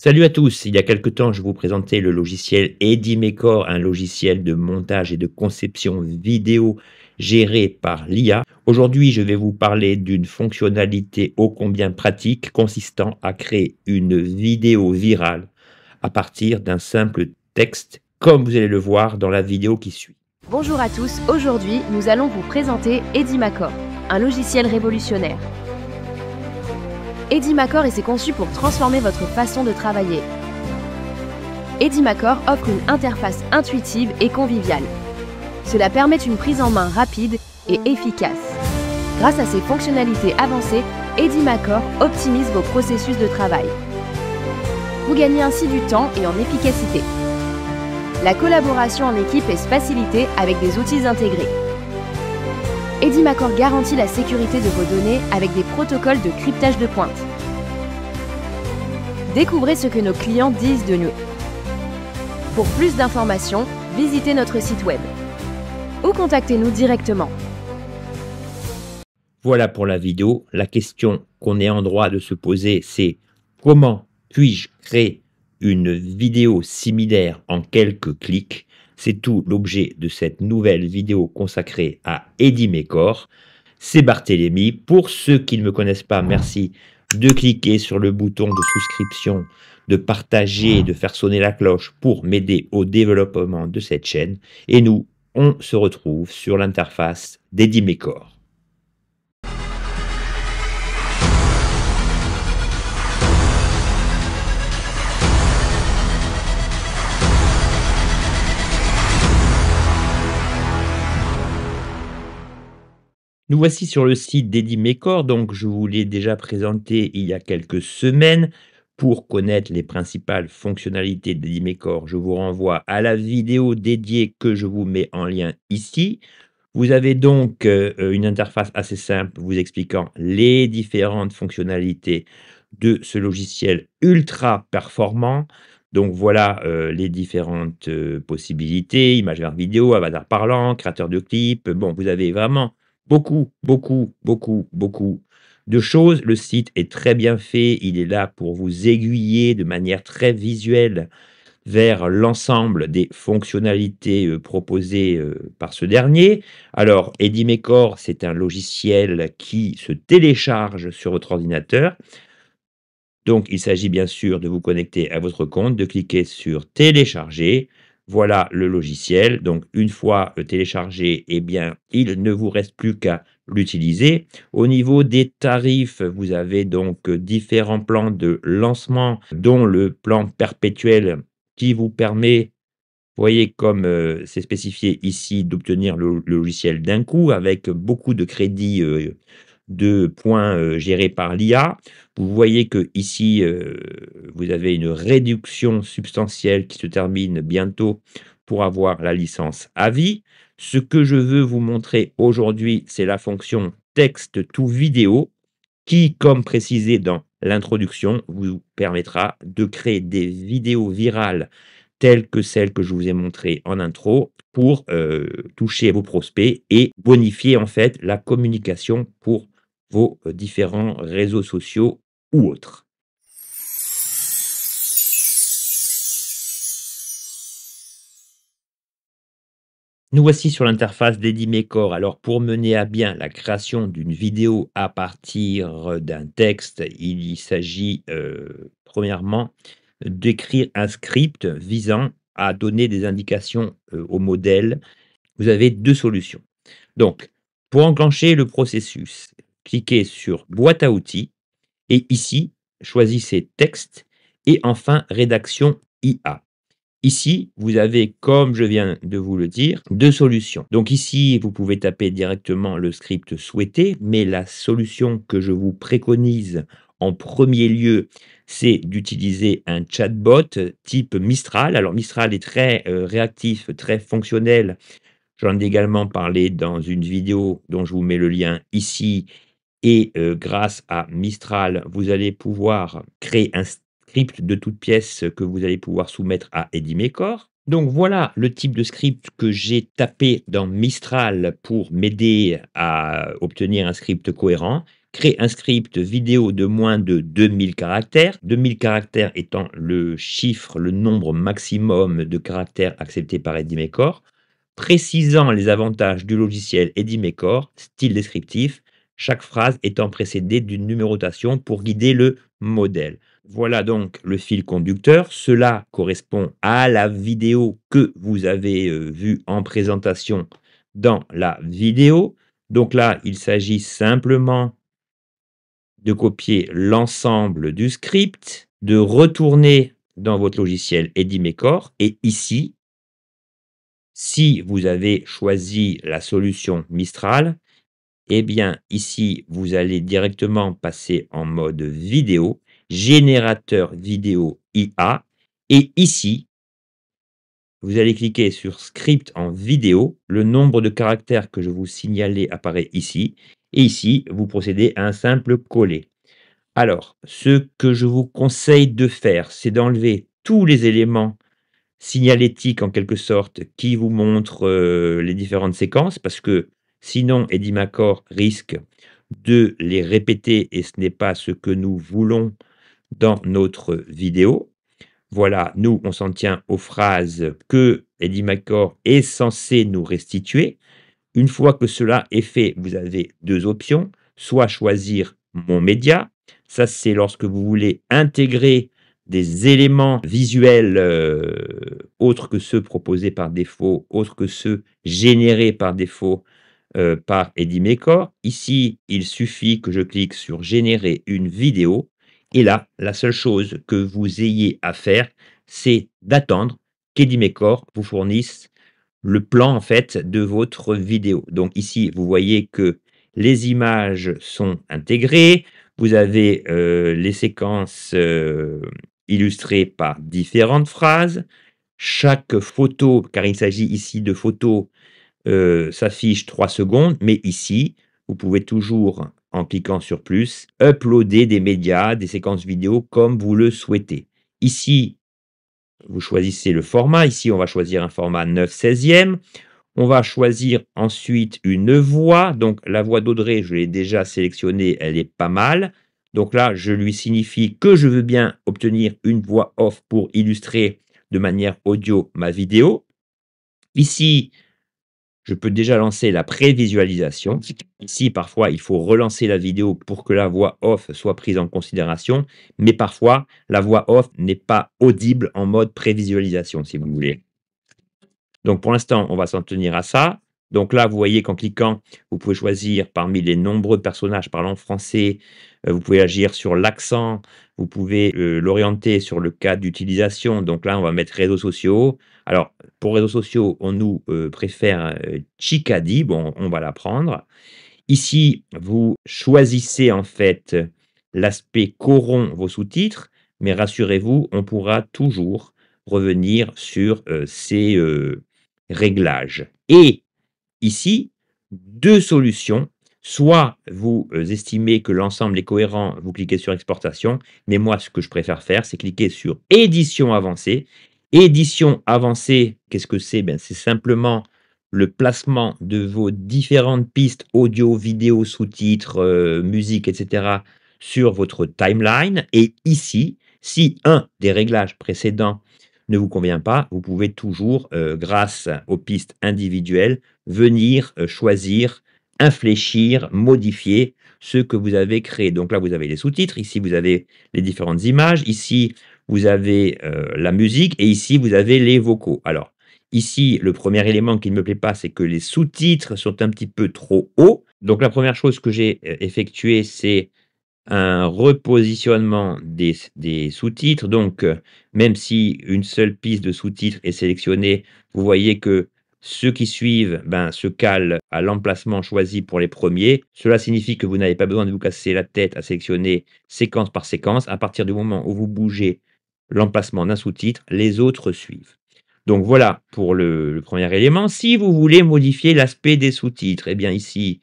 Salut à tous, il y a quelque temps, je vous présentais le logiciel Edimaker, un logiciel de montage et de conception vidéo géré par l'IA. Aujourd'hui, je vais vous parler d'une fonctionnalité ô combien pratique consistant à créer une vidéo virale à partir d'un simple texte, comme vous allez le voir dans la vidéo qui suit. Bonjour à tous, aujourd'hui nous allons vous présenter Edimaker, un logiciel révolutionnaire. Edimaker s'est conçu pour transformer votre façon de travailler. Edimaker offre une interface intuitive et conviviale. Cela permet une prise en main rapide et efficace. Grâce à ses fonctionnalités avancées, Edimaker optimise vos processus de travail. Vous gagnez ainsi du temps et en efficacité. La collaboration en équipe est facilitée avec des outils intégrés. Edimaker garantit la sécurité de vos données avec des protocoles de cryptage de pointe. Découvrez ce que nos clients disent de nous. Pour plus d'informations, visitez notre site web ou contactez-nous directement. Voilà pour la vidéo. La question qu'on est en droit de se poser, c'est comment puis-je créer une vidéo similaire en quelques clics? C'est tout l'objet de cette nouvelle vidéo consacrée à Edimaker. C'est Barthélémy. Pour ceux qui ne me connaissent pas, merci de cliquer sur le bouton de souscription, de partager, de faire sonner la cloche pour m'aider au développement de cette chaîne. Et nous, on se retrouve sur l'interface d'Edimaker. Nous voici sur le site d'Edimaker, donc je vous l'ai déjà présenté il y a quelques semaines. Pour connaître les principales fonctionnalités d'Edimaker, je vous renvoie à la vidéo dédiée que je vous mets en lien ici. Vous avez donc une interface assez simple vous expliquant les différentes fonctionnalités de ce logiciel ultra performant. Donc voilà les différentes possibilités, image vers vidéo, avatar parlant, créateur de clips. Bon, vous avez vraiment beaucoup de choses. Le site est très bien fait, il est là pour vous aiguiller de manière très visuelle vers l'ensemble des fonctionnalités proposées par ce dernier. Alors, Edimaker, c'est un logiciel qui se télécharge sur votre ordinateur. Donc, il s'agit bien sûr de vous connecter à votre compte, de cliquer sur télécharger. Voilà le logiciel. Donc, une fois téléchargé, eh bien, il ne vous reste plus qu'à l'utiliser. Au niveau des tarifs, vous avez donc différents plans de lancement, dont le plan perpétuel qui vous permet, vous voyez comme c'est spécifié ici, d'obtenir le logiciel d'un coup avec beaucoup de crédits de points gérés par l'IA. Vous voyez que ici, vous avez une réduction substantielle qui se termine bientôt pour avoir la licence à vie. Ce que je veux vous montrer aujourd'hui, c'est la fonction texte to vidéo qui, comme précisé dans l'introduction, vous permettra de créer des vidéos virales telles que celles que je vous ai montrées en intro pour toucher vos prospects et bonifier en fait la communication pour vos différents réseaux sociaux ou autres. Nous voici sur l'interface d'Edimaker. Alors, pour mener à bien la création d'une vidéo à partir d'un texte, il s'agit premièrement d'écrire un script visant à donner des indications au modèle. Vous avez deux solutions. Donc, pour enclencher le processus, cliquez sur boîte à outils et ici, choisissez texte et enfin rédaction IA. Ici, vous avez, comme je viens de vous le dire, deux solutions. Donc ici, vous pouvez taper directement le script souhaité, mais la solution que je vous préconise en premier lieu, c'est d'utiliser un chatbot type Mistral. Alors Mistral est très réactif, très fonctionnel. J'en ai également parlé dans une vidéo dont je vous mets le lien ici. Et grâce à Mistral, vous allez pouvoir créer un script de toutes pièces que vous allez pouvoir soumettre à Edimaker. Donc voilà le type de script que j'ai tapé dans Mistral pour m'aider à obtenir un script cohérent. Créer un script vidéo de moins de 2000 caractères, 2000 caractères étant le chiffre, le nombre maximum de caractères acceptés par Edimecor, précisant les avantages du logiciel Edimecor, style descriptif, chaque phrase étant précédée d'une numérotation pour guider le modèle. Voilà donc le fil conducteur. Cela correspond à la vidéo que vous avez vue en présentation dans la vidéo. Donc là, il s'agit simplement de copier l'ensemble du script, de retourner dans votre logiciel Edimecor et ici, si vous avez choisi la solution Mistral, eh bien ici, vous allez directement passer en mode vidéo, générateur vidéo IA et ici, vous allez cliquer sur script en vidéo, le nombre de caractères que je vous signalais apparaît ici et ici, vous procédez à un simple coller. Alors, ce que je vous conseille de faire, c'est d'enlever tous les éléments signalétiques en quelque sorte qui vous montrent, les différentes séquences parce que sinon Edimacor risque de les répéter et ce n'est pas ce que nous voulons dans notre vidéo. Voilà, nous on s'en tient aux phrases que Edimacor est censé nous restituer. Une fois que cela est fait, vous avez 2 options, soit choisir mon média, ça c'est lorsque vous voulez intégrer des éléments visuels, autres que ceux proposés par défaut, autres que ceux générés par défaut, par Edimecor. Ici, il suffit que je clique sur générer une vidéo et là, la seule chose que vous ayez à faire, c'est d'attendre qu'Edimecor vous fournisse le plan en fait de votre vidéo. Donc ici, vous voyez que les images sont intégrées, vous avez, les séquences, illustrées par différentes phrases. Chaque photo, car il s'agit ici de photos, s'affiche 3 secondes, mais ici, vous pouvez toujours, en cliquant sur plus, uploader des médias, des séquences vidéo comme vous le souhaitez. Ici, vous choisissez le format. Ici, on va choisir un format 9/16. On va choisir ensuite une voix. Donc, la voix d'Audrey, je l'ai déjà sélectionnée, elle est pas mal. Donc là, je lui signifie que je veux bien obtenir une voix off pour illustrer de manière audio ma vidéo. Ici, je peux déjà lancer la prévisualisation. Ici, parfois, il faut relancer la vidéo pour que la voix off soit prise en considération, mais parfois, la voix off n'est pas audible en mode prévisualisation, si vous voulez. Donc, pour l'instant, on va s'en tenir à ça. Donc là, vous voyez qu'en cliquant, vous pouvez choisir parmi les nombreux personnages parlant français, vous pouvez agir sur l'accent, vous pouvez, l'orienter sur le cas d'utilisation. Donc là, on va mettre réseaux sociaux. Alors, pour réseaux sociaux, on nous, préfère, Chicadi. Bon, on va la prendre. Ici, vous choisissez en fait l'aspect qu'auront vos sous-titres, mais rassurez-vous, on pourra toujours revenir sur, ces, réglages et ici, 2 solutions. Soit vous, estimez que l'ensemble est cohérent, vous cliquez sur exportation, mais moi ce que je préfère faire, c'est cliquer sur édition avancée. Édition avancée, qu'est-ce que c'est? Ben, c'est simplement le placement de vos différentes pistes audio, vidéo, sous-titres, musique et cetera sur votre timeline et ici, si un des réglages précédents ne vous convient pas, vous pouvez toujours, grâce aux pistes individuelles, venir, choisir, infléchir, modifier ce que vous avez créé. Donc là, vous avez les sous-titres, ici vous avez les différentes images, ici vous avez, la musique et ici vous avez les vocaux. Alors, ici, le premier élément qui ne me plaît pas, c'est que les sous-titres sont un petit peu trop hauts. Donc la première chose que j'ai, effectuée, c'est un repositionnement des sous-titres. Donc, même si une seule piste de sous-titres est sélectionnée, vous voyez que ceux qui suivent, ben, se calent à l'emplacement choisi pour les premiers. Cela signifie que vous n'avez pas besoin de vous casser la tête à sélectionner séquence par séquence. À partir du moment où vous bougez l'emplacement d'un sous-titre, les autres suivent. Donc voilà pour le premier élément. Si vous voulez modifier l'aspect des sous-titres, eh bien ici,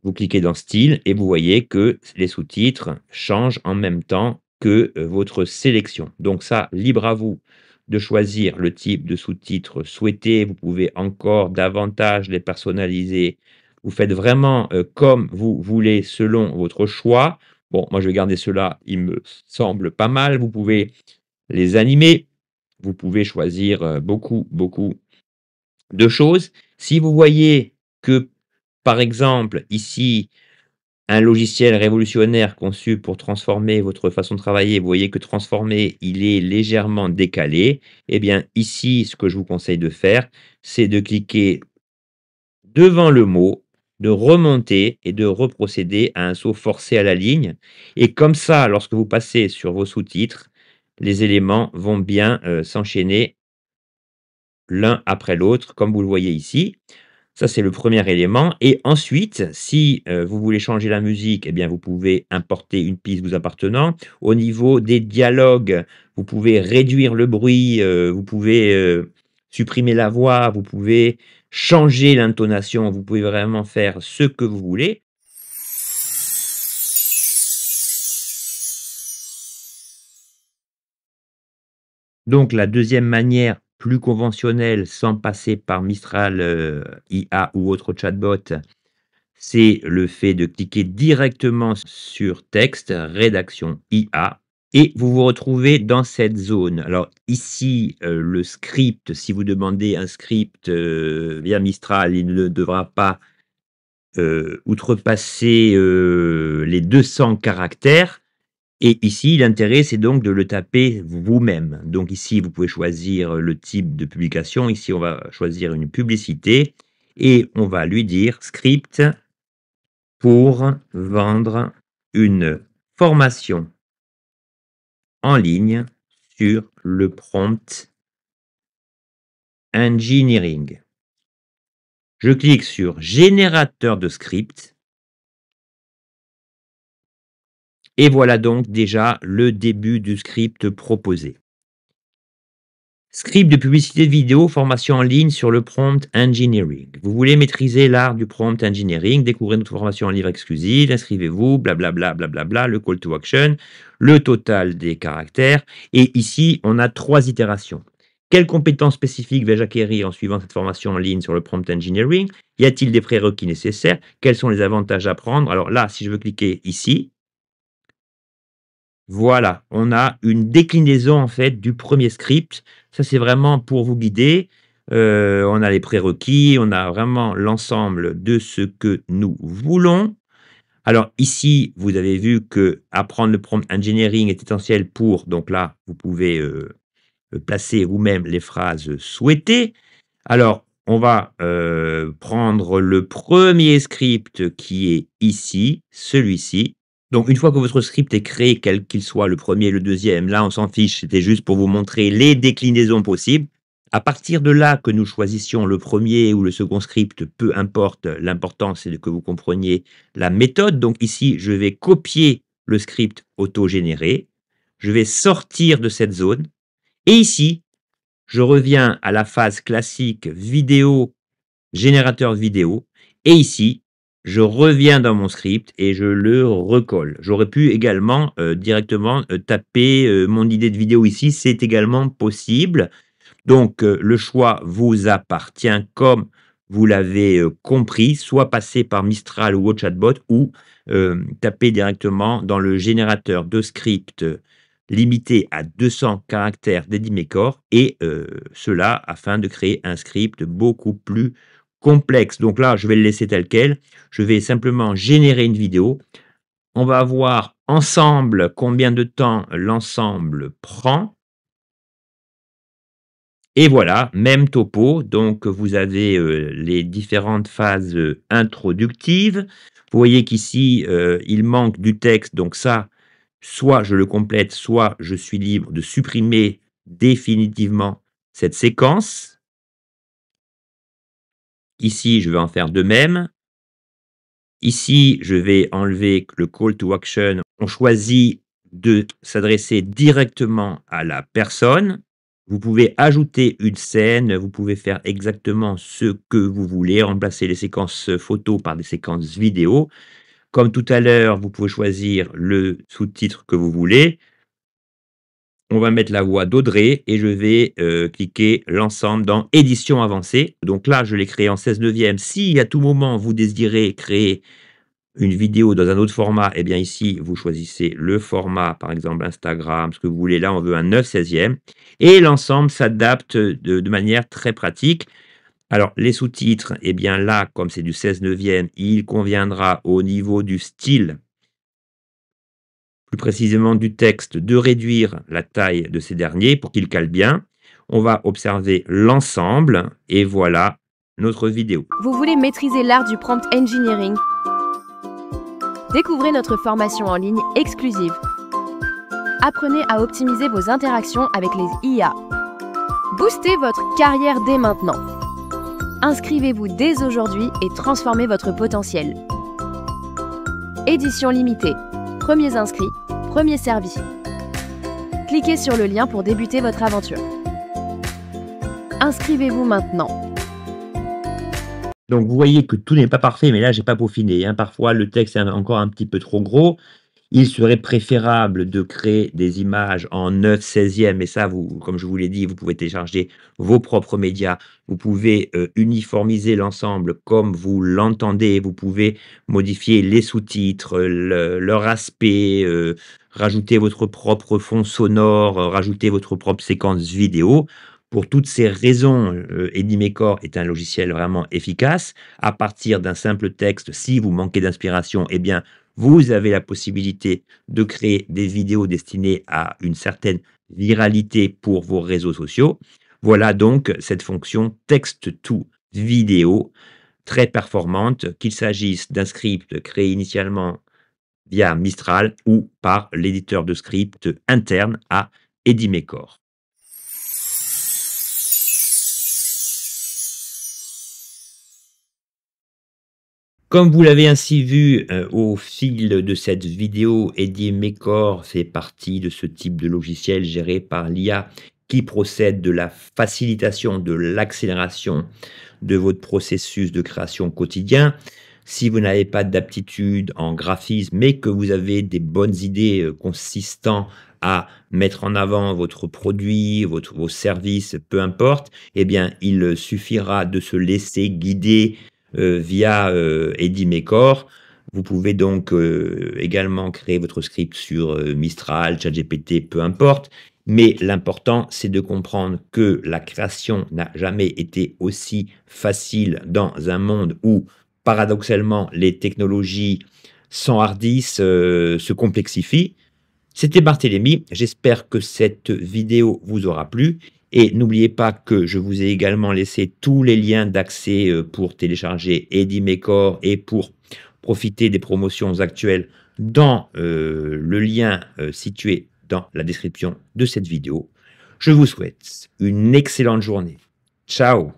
vous cliquez dans Style et vous voyez que les sous-titres changent en même temps que, votre sélection. Donc ça, libre à vous de choisir le type de sous-titres souhaité. Vous pouvez encore davantage les personnaliser Vous faites vraiment, comme vous voulez selon votre choix. Bon, moi je vais garder ceux-là, il me semble pas mal. Vous pouvez les animer, vous pouvez choisir, beaucoup, beaucoup de choses. Si vous voyez que, par exemple, ici, un logiciel révolutionnaire conçu pour transformer votre façon de travailler, vous voyez que transformer, il est légèrement décalé, eh bien ici, ce que je vous conseille de faire, c'est de cliquer devant le mot, de remonter et de reprocéder à un saut forcé à la ligne et comme ça, lorsque vous passez sur vos sous-titres, les éléments vont bien, s'enchaîner l'un après l'autre, comme vous le voyez ici. Ça, c'est le premier élément et ensuite, si, vous voulez changer la musique, eh bien, vous pouvez importer une piste vous appartenant. Au niveau des dialogues, vous pouvez réduire le bruit, vous pouvez, supprimer la voix, vous pouvez changer l'intonation, vous pouvez vraiment faire ce que vous voulez. Donc la deuxième manière, plus conventionnelle, sans passer par Mistral, IA ou autre chatbot, c'est le fait de cliquer directement sur texte, rédaction IA et vous vous retrouvez dans cette zone. Alors ici, le script, si vous demandez un script, via Mistral, il ne devra pas, outrepasser, les 200 caractères et ici, l'intérêt, c'est donc de le taper vous-même. Donc ici, vous pouvez choisir le type de publication. Ici, on va choisir une publicité et on va lui dire: «Script pour vendre une formation en ligne sur le prompt engineering». Je clique sur générateur de script et voilà donc déjà le début du script proposé. Script de publicité vidéo, formation en ligne sur le prompt engineering. Vous voulez maîtriser l'art du prompt engineering, découvrir notre formation en livre exclusive, inscrivez-vous, blablabla, blablabla, le call to action, le total des caractères. Et ici, on a 3 itérations. Quelles compétences spécifiques vais-je acquérir en suivant cette formation en ligne sur le prompt engineering? Y a-t-il des prérequis nécessaires? Quels sont les avantages à prendre? Alors là, si je veux cliquer ici, voilà, on a une déclinaison en fait du premier script. Ça, c'est vraiment pour vous guider. On a les prérequis, on a vraiment l'ensemble de ce que nous voulons. Alors ici, vous avez vu que apprendre le prompt engineering est essentiel pour donc là, vous pouvez, placer vous-même les phrases souhaitées. Alors, on va, prendre le premier script qui est ici, celui-ci. Donc une fois que votre script est créé, quel qu'il soit, le premier, le deuxième, là on s'en fiche, c'était juste pour vous montrer les déclinaisons possibles. À partir de là que nous choisissions le premier ou le second script, peu importe, l'important c'est que vous compreniez la méthode. Donc ici, je vais copier le script auto-généré, je vais sortir de cette zone et ici, je reviens à la phase classique vidéo, générateur vidéo et ici, je reviens dans mon script et je le recolle. J'aurais pu également, directement, taper, mon idée de vidéo ici, c'est également possible. Donc, le choix vous appartient comme vous l'avez, compris, soit passer par Mistral ou autre chatbot ou, taper directement dans le générateur de script, limité à 200 caractères d'EddyMecore et cela afin de créer un script beaucoup plus complexe. Donc là, je vais le laisser tel quel. Je vais simplement générer une vidéo. On va voir ensemble combien de temps l'ensemble prend. Et voilà, même topo, donc vous avez, les différentes phases, introductives. Vous voyez qu'ici, il manque du texte, donc ça, soit je le complète, soit je suis libre de supprimer définitivement cette séquence. Ici, je vais en faire de même. Ici, je vais enlever le call to action. On choisit de s'adresser directement à la personne. Vous pouvez ajouter une scène, vous pouvez faire exactement ce que vous voulez, remplacer les séquences photos par des séquences vidéo. Comme tout à l'heure, vous pouvez choisir le sous-titre que vous voulez. On va mettre la voix d'Audrey et je vais, cliquer l'ensemble dans édition avancée. Donc là, je l'ai créé en 16/9. Si à tout moment vous désirez créer une vidéo dans un autre format, eh bien ici, vous choisissez le format, par exemple Instagram, ce que vous voulez. Là, on veut un 9/16 et l'ensemble s'adapte de manière très pratique. Alors les sous-titres, eh bien là, comme c'est du 16/9, il conviendra au niveau du style, plus précisément du texte, de réduire la taille de ces derniers pour qu'ils calent bien. On va observer l'ensemble et voilà notre vidéo. Vous voulez maîtriser l'art du prompt engineering? Découvrez notre formation en ligne exclusive. Apprenez à optimiser vos interactions avec les IA. Boostez votre carrière dès maintenant. Inscrivez-vous dès aujourd'hui et transformez votre potentiel. Édition limitée. Premiers inscrits, premiers servis. Cliquez sur le lien pour débuter votre aventure. Inscrivez-vous maintenant. Donc vous voyez que tout n'est pas parfait, mais là j'ai pas peaufiné, hein. Parfois le texte est encore un petit peu trop gros. Il serait préférable de créer des images en 9/16 et ça vous comme je vous l'ai dit, vous pouvez télécharger vos propres médias. Vous pouvez, uniformiser l'ensemble comme vous l'entendez. Vous pouvez modifier les sous-titres, leur aspect, rajouter votre propre fond sonore, rajouter votre propre séquence vidéo. Pour toutes ces raisons, Edimecore est un logiciel vraiment efficace. À partir d'un simple texte, si vous manquez d'inspiration, eh bien, vous avez la possibilité de créer des vidéos destinées à une certaine viralité pour vos réseaux sociaux. Voilà donc cette fonction Text to Vidéo très performante, qu'il s'agisse d'un script créé initialement via Mistral ou par l'éditeur de script interne à Edimecore. Comme vous l'avez ainsi vu, au fil de cette vidéo, Edimecore fait partie de ce type de logiciel géré par l'IA qui procède de la facilitation, de l'accélération de votre processus de création quotidien. Si vous n'avez pas d'aptitude en graphisme, mais que vous avez des bonnes idées, consistant à mettre en avant votre produit, vos services, peu importe, eh bien, il suffira de se laisser guider via Edimecore. Vous pouvez donc également créer votre script sur Mistral, ChatGPT, peu importe. Mais l'important, c'est de comprendre que la création n'a jamais été aussi facile dans un monde où, paradoxalement, les technologies s'enhardissent, se complexifient. C'était Barthélémy, j'espère que cette vidéo vous aura plu et n'oubliez pas que je vous ai également laissé tous les liens d'accès pour télécharger Edimecore et pour profiter des promotions actuelles dans le lien situé dans la description de cette vidéo. Je vous souhaite une excellente journée. Ciao!